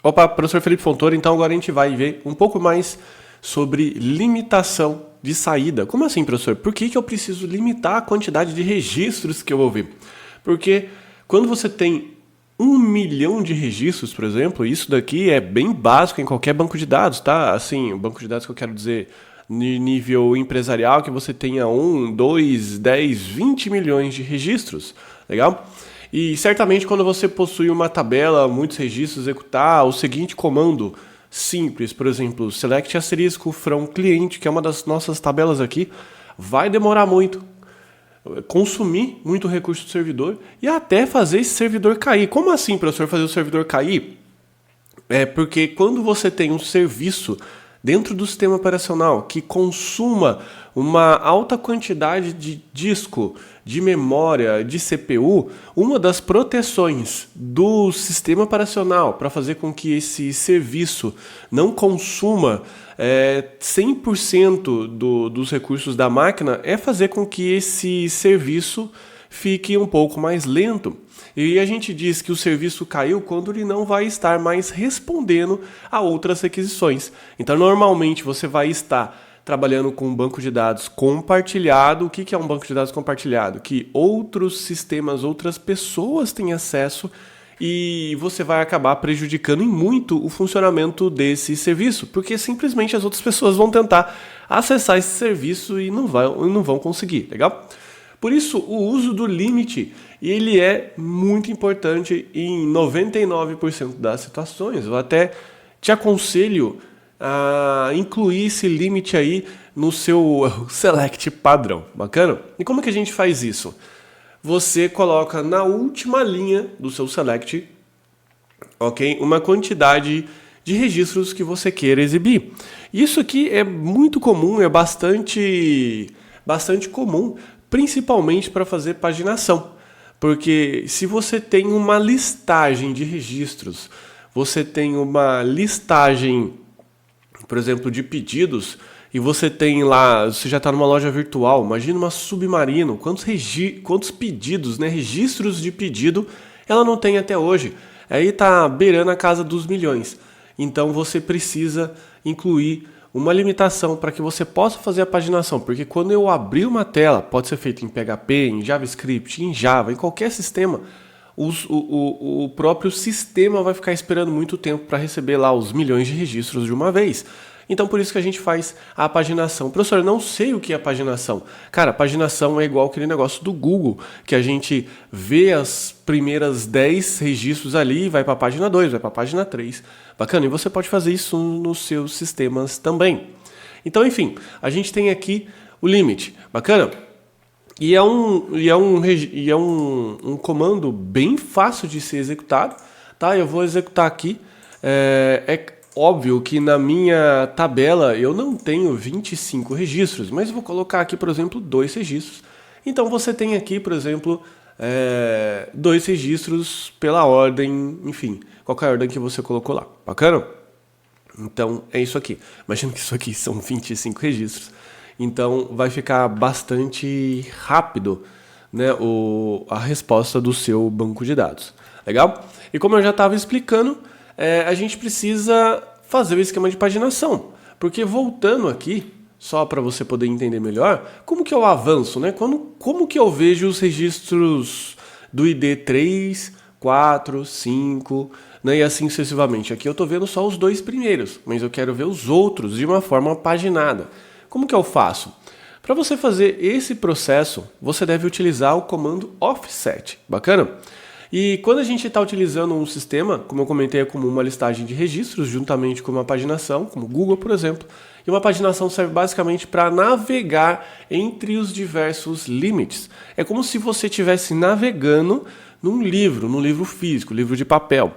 Opa, professor Felipe Fontoura, então agora a gente vai ver um pouco mais sobre limitação de saída. Como assim, professor? Por que eu preciso limitar a quantidade de registros que eu vou ver? Porque quando você tem 1 milhão de registros, por exemplo, isso daqui é bem básico em qualquer banco de dados, tá? Assim, o banco de dados que eu quero dizer de nível empresarial, que você tenha 1, 2, 10, 20 milhões de registros, legal? E certamente quando você possui uma tabela, muitos registros, executar o seguinte comando simples, por exemplo, select asterisco from cliente, que é uma das nossas tabelas aqui, vai demorar muito, consumir muito recurso do servidor e até fazer esse servidor cair. Como assim, professor, fazer o servidor cair? É porque quando você tem um serviço dentro do sistema operacional que consuma uma alta quantidade de disco, de memória, de CPU, uma das proteções do sistema operacional para fazer com que esse serviço não consuma 100% dos recursos da máquina é fazer com que esse serviço fique um pouco mais lento. E a gente diz que o serviço caiu quando ele não vai estar mais respondendo a outras requisições. Então, normalmente, você vai estar trabalhando com um banco de dados compartilhado. O que é um banco de dados compartilhado? Que outros sistemas, outras pessoas têm acesso e você vai acabar prejudicando em muito o funcionamento desse serviço, porque simplesmente as outras pessoas vão tentar acessar esse serviço e não vão conseguir, legal? Por isso, o uso do limite, ele é muito importante em 99% das situações. Eu até te aconselho a incluir esse limite aí no seu select padrão. Bacana? E como que a gente faz isso? Você coloca na última linha do seu select, ok, uma quantidade de registros que você queira exibir. Isso aqui é muito comum, é bastante comum, principalmente para fazer paginação. Porque se você tem uma listagem de registros, você tem uma listagem, por exemplo, de pedidos, e você tem lá, você já está numa loja virtual, imagina uma Submarino, quantos pedidos, né, registros de pedido ela não tem até hoje. Aí está beirando a casa dos milhões. Então você precisa incluir uma limitação para que você possa fazer a paginação, porque quando eu abrir uma tela, pode ser feito em PHP, em JavaScript, em Java, em qualquer sistema, o próprio sistema vai ficar esperando muito tempo para receber lá os milhões de registros de uma vez. Então por isso que a gente faz a paginação. Professor, eu não sei o que é paginação. Cara, paginação é igual aquele negócio do Google, que a gente vê as primeiras 10 registros ali, vai para a página 2, vai para a página 3. Bacana, e você pode fazer isso nos seus sistemas também. Então, enfim, a gente tem aqui o limit. Bacana? E é um comando bem fácil de ser executado. Tá? Eu vou executar aqui. Óbvio que na minha tabela eu não tenho 25 registros, mas eu vou colocar aqui, por exemplo, 2 registros. Então você tem aqui, por exemplo, 2 registros pela ordem, enfim, qualquer ordem que você colocou lá. Bacana? Então é isso aqui. Imagina que isso aqui são 25 registros. Então vai ficar bastante rápido, né, a resposta do seu banco de dados. Legal? E como eu já estava explicando, a gente precisa fazer o esquema de paginação. Porque voltando aqui, só para você poder entender melhor, como que eu avanço, né? Como que eu vejo os registros do ID 3, 4, 5, né? E assim sucessivamente. Aqui eu estou vendo só os 2 primeiros, mas eu quero ver os outros de uma forma paginada. Como que eu faço? Para você fazer esse processo, você deve utilizar o comando offset. Bacana? E quando a gente está utilizando um sistema, como eu comentei, é como uma listagem de registros, juntamente com uma paginação, como o Google, por exemplo, e uma paginação serve basicamente para navegar entre os diversos limites. É como se você estivesse navegando num livro físico, livro de papel.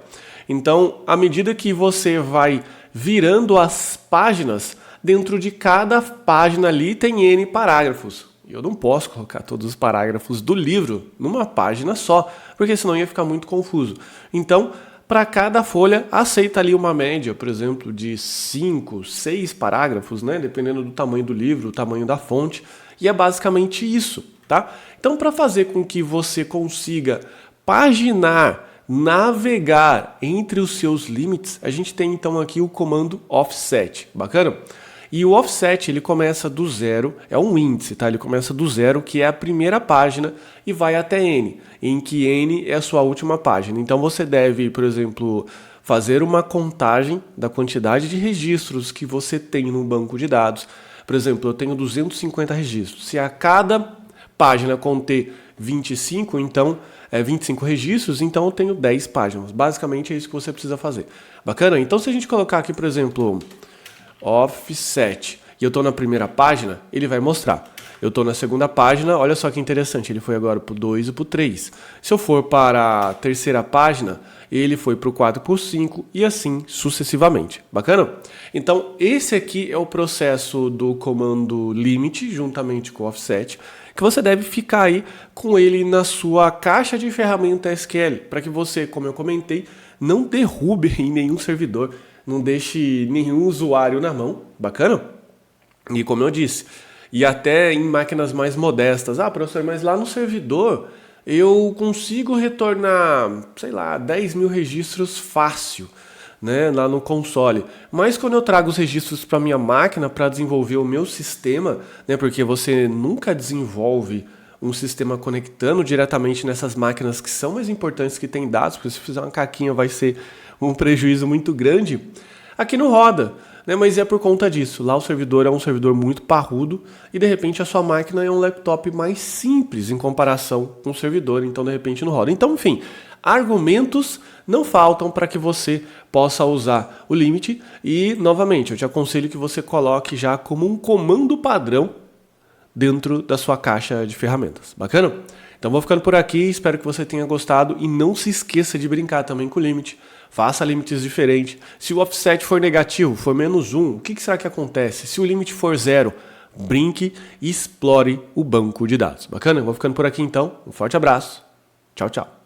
Então, à medida que você vai virando as páginas, dentro de cada página ali tem N parágrafos. Eu não posso colocar todos os parágrafos do livro numa página só, porque senão ia ficar muito confuso. Então, para cada folha, aceita ali uma média, por exemplo, de 5, 6 parágrafos, né? Dependendo do tamanho do livro, o tamanho da fonte. E é basicamente isso, tá? Então, para fazer com que você consiga paginar navegar entre os seus limites, a gente tem então aqui o comando offset, bacana? E o offset ele começa do zero, é um índice, tá? Ele começa do zero, que é a primeira página, e vai até n, em que n é a sua última página. Então você deve, por exemplo, fazer uma contagem da quantidade de registros que você tem no banco de dados. Por exemplo, eu tenho 250 registros. Se a cada página conter 25, então 25 registros, então eu tenho 10 páginas. Basicamente é isso que você precisa fazer. Bacana? Então se a gente colocar aqui, por exemplo, offset, e eu estou na primeira página, ele vai mostrar. Eu estou na segunda página, olha só que interessante, ele foi agora para o 2 e para o 3. Se eu for para a terceira página, ele foi para o 4 e para o 5 e assim sucessivamente. Bacana? Então esse aqui é o processo do comando limit juntamente com o offset, que você deve ficar aí com ele na sua caixa de ferramenta SQL, para que você, como eu comentei, não derrube em nenhum servidor, não deixe nenhum usuário na mão. Bacana? E como eu disse, e até em máquinas mais modestas. Ah, professor, mas lá no servidor eu consigo retornar, sei lá, 10 mil registros fácil, né, lá no console. Mas quando eu trago os registros para minha máquina para desenvolver o meu sistema, né, porque você nunca desenvolve um sistema conectando diretamente nessas máquinas que são mais importantes, que têm dados, porque se fizer uma caquinha vai ser um prejuízo muito grande, aqui não roda. Né, mas é por conta disso. Lá o servidor é um servidor muito parrudo e de repente a sua máquina é um laptop mais simples em comparação com o servidor, então de repente não roda. Então, enfim, argumentos não faltam para que você possa usar o limit e, novamente, eu te aconselho que você coloque já como um comando padrão dentro da sua caixa de ferramentas. Bacana? Então vou ficando por aqui, espero que você tenha gostado e não se esqueça de brincar também com o limit. Faça limites diferentes. Se o offset for negativo, for -1, o que será que acontece? Se o limite for 0, brinque e explore o banco de dados. Bacana? Vou ficando por aqui então. Um forte abraço. Tchau, tchau.